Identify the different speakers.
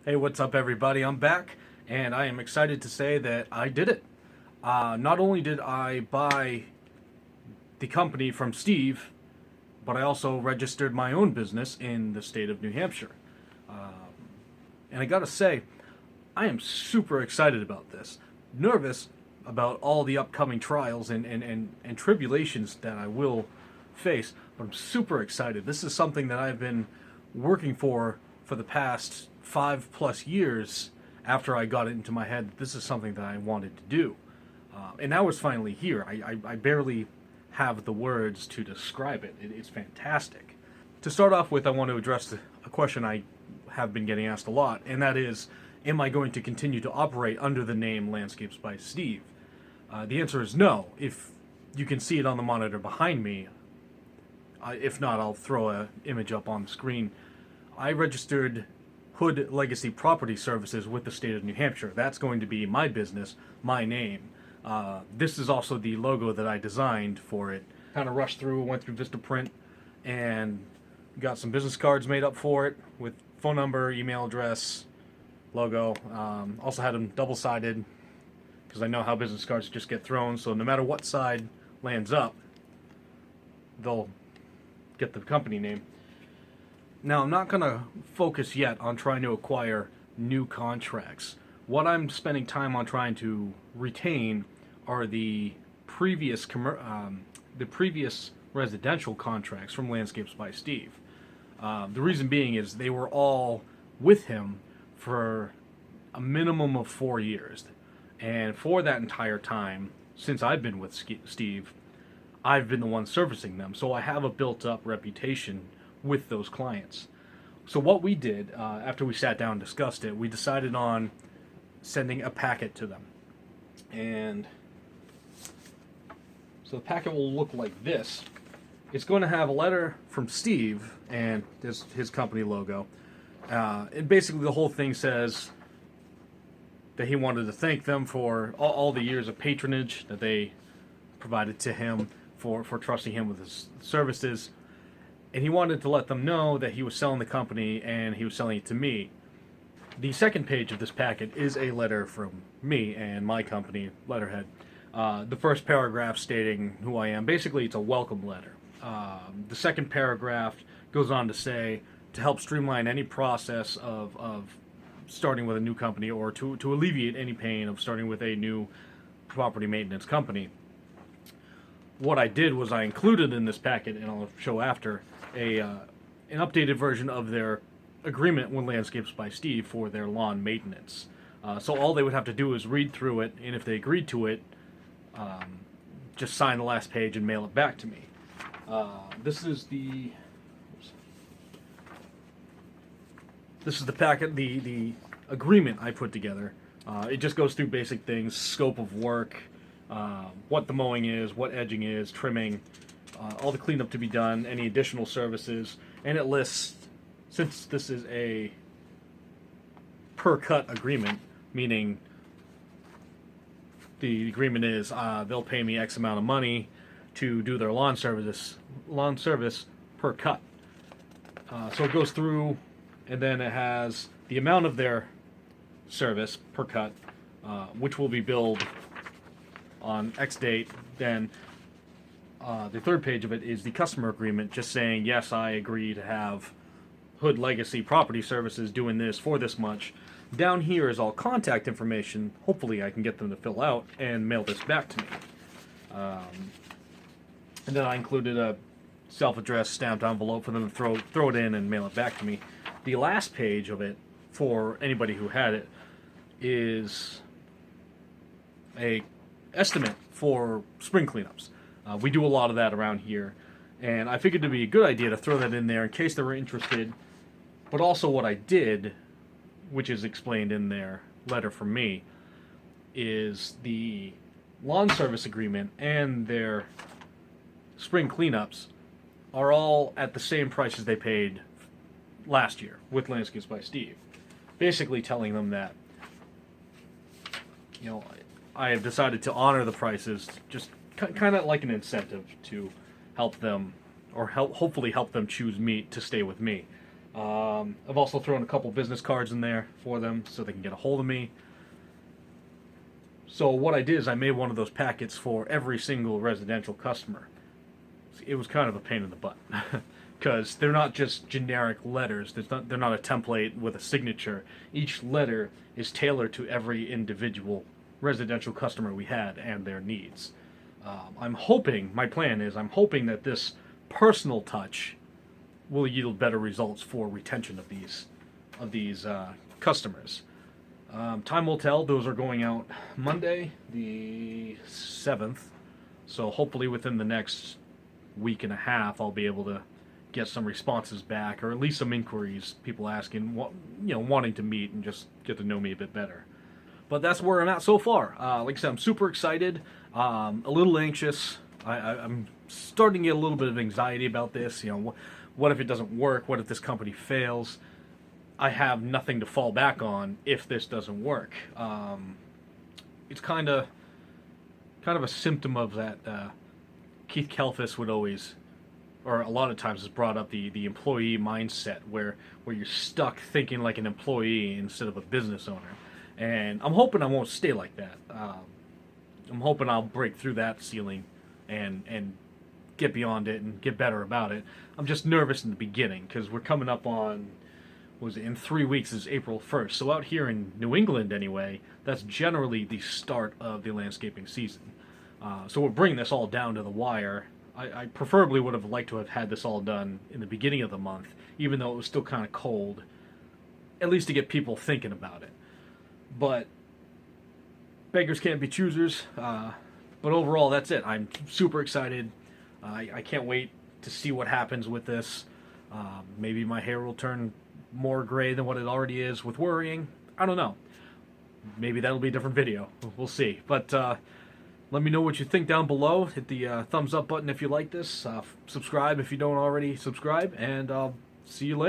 Speaker 1: Hey, what's up, everybody? I'm back, and I am excited to say that I did it. Not only did I buy the company from Steve, but I also registered my own business in the state of New Hampshire. And I gotta say, I am super excited about this. Nervous about all the upcoming trials and tribulations that I will face, but I'm super excited. This is something that I've been working for the past 5+ years after I got it into my head that this is something that I wanted to do. And now it's finally here. I barely have the words to describe it. It's fantastic. To start off with, I want to address a question I have been getting asked a lot, and that is, am I going to continue to operate under the name Landscapes by Steve? The answer is no. If you can see it on the monitor behind me, if not, I'll throw an image up on the screen. I registered Hood Legacy Property Services with the state of New Hampshire. That's going to be my business, my name. This is also the logo that I designed for it. Kind of rushed through, went through Vistaprint, and got some business cards made up for it with phone number, email address, logo. Also had them double-sided because I know how business cards just get thrown, so no matter what side lands up, they'll get the company name. Now, I'm not going to focus yet on trying to acquire new contracts. What I'm spending time on trying to retain are the previous residential contracts from Landscapes by Steve. The reason being is they were all with him for a minimum of 4 years. And for that entire time, since I've been with Steve, I've been the one servicing them. So I have a built-up reputation with those clients. So what we did, after we sat down and discussed it, we decided on sending a packet to them. And so the packet will look like this. It's going to have a letter from Steve and his company logo. And basically the whole thing says that he wanted to thank them for all the years of patronage that they provided to him, for trusting him with his services. And he wanted to let them know that he was selling the company and he was selling it to me. The second page of this packet is a letter from me and my company, letterhead. The first paragraph stating who I am. Basically, it's a welcome letter. The second paragraph goes on to say to help streamline any process of starting with a new company, or to alleviate any pain of starting with a new property maintenance company. What I did was I included in this packet, and I'll show after, an updated version of their agreement with Landscapes by Steve for their lawn maintenance. So all they would have to do is read through it, and if they agreed to it, just sign the last page and mail it back to me. This is the packet, the agreement I put together. It just goes through basic things: scope of work, what the mowing is, what edging is, trimming, all the cleanup to be done, any additional services, and it lists, since this is a per cut agreement, meaning the agreement is they'll pay me X amount of money to do their lawn service per cut. So it goes through, and then it has the amount of their service per cut, which will be billed on X date. Then the third page of it is the customer agreement, just saying, yes, I agree to have Hood Legacy Property Services doing this for this much. Down here is all contact information. Hopefully I can get them to fill out and mail this back to me. And then I included a self-addressed stamped envelope for them to throw it in and mail it back to me. The last page of it, for anybody who had it, is a estimate for spring cleanups. We do a lot of that around here, and I figured it'd be a good idea to throw that in there in case they were interested. But also what I did, which is explained in their letter from me, is the lawn service agreement and their spring cleanups are all at the same prices they paid last year with Landscapes by Steve. Basically telling them that, I have decided to honor the prices, just kind of like an incentive to help them, or hopefully help them choose me to stay with me. I've also thrown a couple business cards in there for them so they can get a hold of me. So what I did is I made one of those packets for every single residential customer. It was kind of a pain in the butt because they're not just generic letters. They're not a template with a signature. Each letter is tailored to every individual residential customer we had and their needs. My plan is, I'm hoping that this personal touch will yield better results for retention of these customers. Time will tell. Those are going out Monday, the 7th. So hopefully within the next week and a half, I'll be able to get some responses back, or at least some inquiries, people asking, wanting to meet and just get to know me a bit better. But that's where I'm at so far. Like I said, I'm super excited, a little anxious. I'm starting to get a little bit of anxiety about this. What if it doesn't work? What if this company fails? I have nothing to fall back on if this doesn't work. It's kind of a symptom of that. Keith Kalfas would always, or a lot of times, has brought up the employee mindset where you're stuck thinking like an employee instead of a business owner. And I'm hoping I won't stay like that. I'm hoping I'll break through that ceiling and get beyond it and get better about it. I'm just nervous in the beginning because we're coming up on, in 3 weeks is April 1st. So out here in New England anyway, that's generally the start of the landscaping season. So we're bringing this all down to the wire. I preferably would have liked to have had this all done in the beginning of the month, even though it was still kind of cold, at least to get people thinking about it. But beggars can't be choosers. But overall, that's it. I'm super excited. I can't wait to see what happens with this. Maybe my hair will turn more gray than what it already is with worrying. I don't know. Maybe that'll be a different video. We'll see. But let me know what you think down below. Hit the thumbs up button if you like this. Subscribe if you don't already subscribe. And I'll see you later.